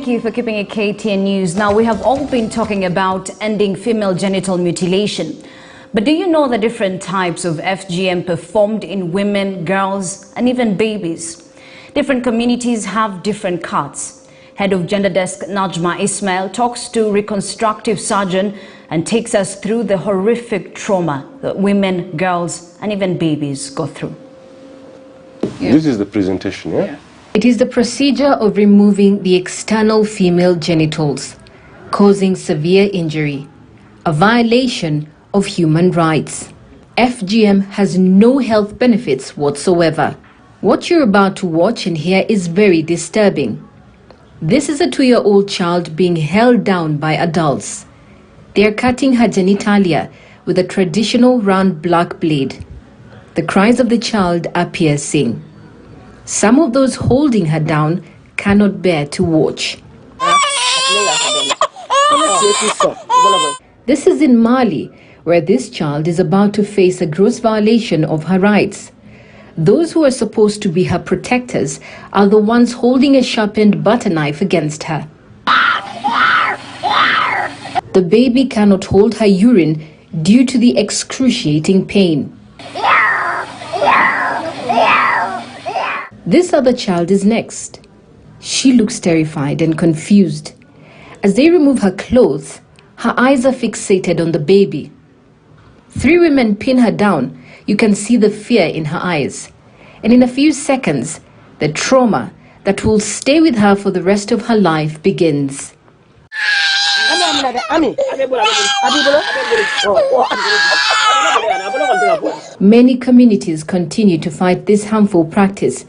Thank you for keeping it KTN News. Now, we have all been talking about ending female genital mutilation. But do you know the different types of FGM performed in women, girls, and even babies? Different communities have different cuts. Head of Gender Desk Najma Ismail talks to Reconstructive surgeon and takes us through the horrific trauma that women, girls, and even babies go through. This is the presentation, yeah? It is the procedure of removing the external female genitals, causing severe injury, a violation of human rights. FGM has no health benefits whatsoever. What you're about to watch and hear is very disturbing. This is a 2-year-old child being held down by adults. They are cutting her genitalia with a traditional round black blade. The cries of the child are piercing. Some of those holding her down cannot bear to watch. This is in Mali, where this child is about to face a gross violation of her rights. Those who are supposed to be her protectors are the ones holding a sharpened butter knife against her. The baby cannot hold her urine due to the excruciating pain. This other child is next. She looks terrified and confused. As they remove her clothes, her eyes are fixated on the baby. 3 women pin her down. You can see the fear in her eyes. And in a few seconds, the trauma that will stay with her for the rest of her life begins. Many communities continue to fight this harmful practice,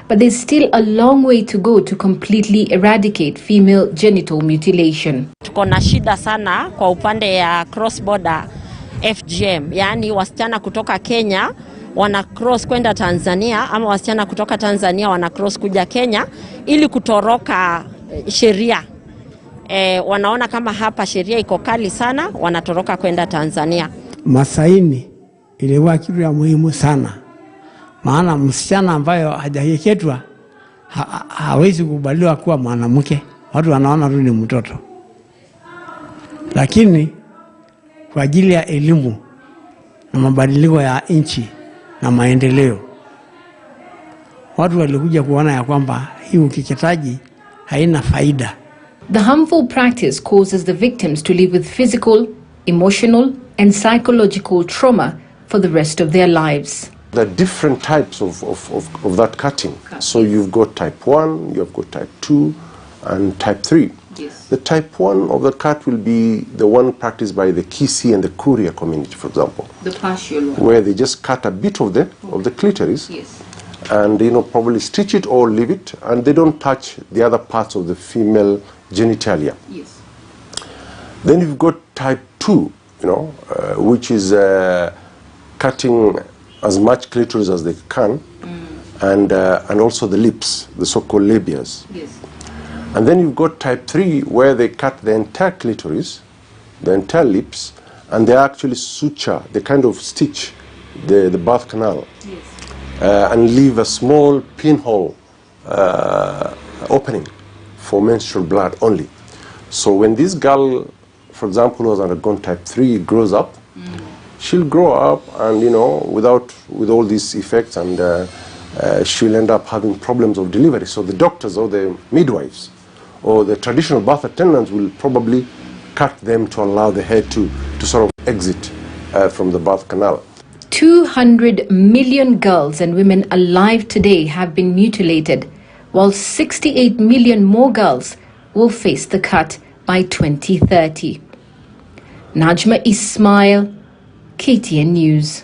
but there's still a long way to go to completely eradicate female genital mutilation. Tuko na shida sana kwa upande ya cross border FGM, yani wasichana kutoka Kenya wana cross kwenda Tanzania, ama wasichana kutoka Tanzania wana cross kuja Kenya ili kutoroka sheria. Wanaona kama hapa sheria iko kali sana, wanatoroka kwenda Tanzania. Masaini ilikuwa kitu ya muhimu sana. Maana msichana ambayo hajakeketwa hawezi kubaliwa kuwa mwanamke. Watu wanaona tu ni mtoto. Lakini kwa ajili ya elimu na mabadiliko ya nchi na maendeleo, watu walikuja kuona ya kwamba hii ukeketaji haina faida. The harmful practice causes the victims to live with physical, emotional, and psychological trauma for the rest of their lives. There are different types of that cutting. So you've got type 1, you've got type 2, and type 3. Yes. The type 1 of the cut will be the one practiced by the Kisi and the Kuria community, for example. The partial one. Where they just cut a bit of the clitoris. Yes. And probably stitch it or leave it, and they don't touch the other parts of the female genitalia. Yes. Then you've got type 2, which is cutting as much clitoris as they can, and also the lips, the so-called labias. Yes. And then you've got type 3, where they cut the entire clitoris, the entire lips, and they actually suture, they kind of stitch the birth canal. Yes. And leave a small pinhole opening for menstrual blood only. So when this girl, for example, who has undergone type 3, grows up, she'll grow up and, with all these effects, and she'll end up having problems of delivery. So the doctors or the midwives or the traditional birth attendants will probably cut them to allow the head to sort of exit from the birth canal. 200 million girls and women alive today have been mutilated, while 68 million more girls will face the cut by 2030. Najma Ismail, KTN News.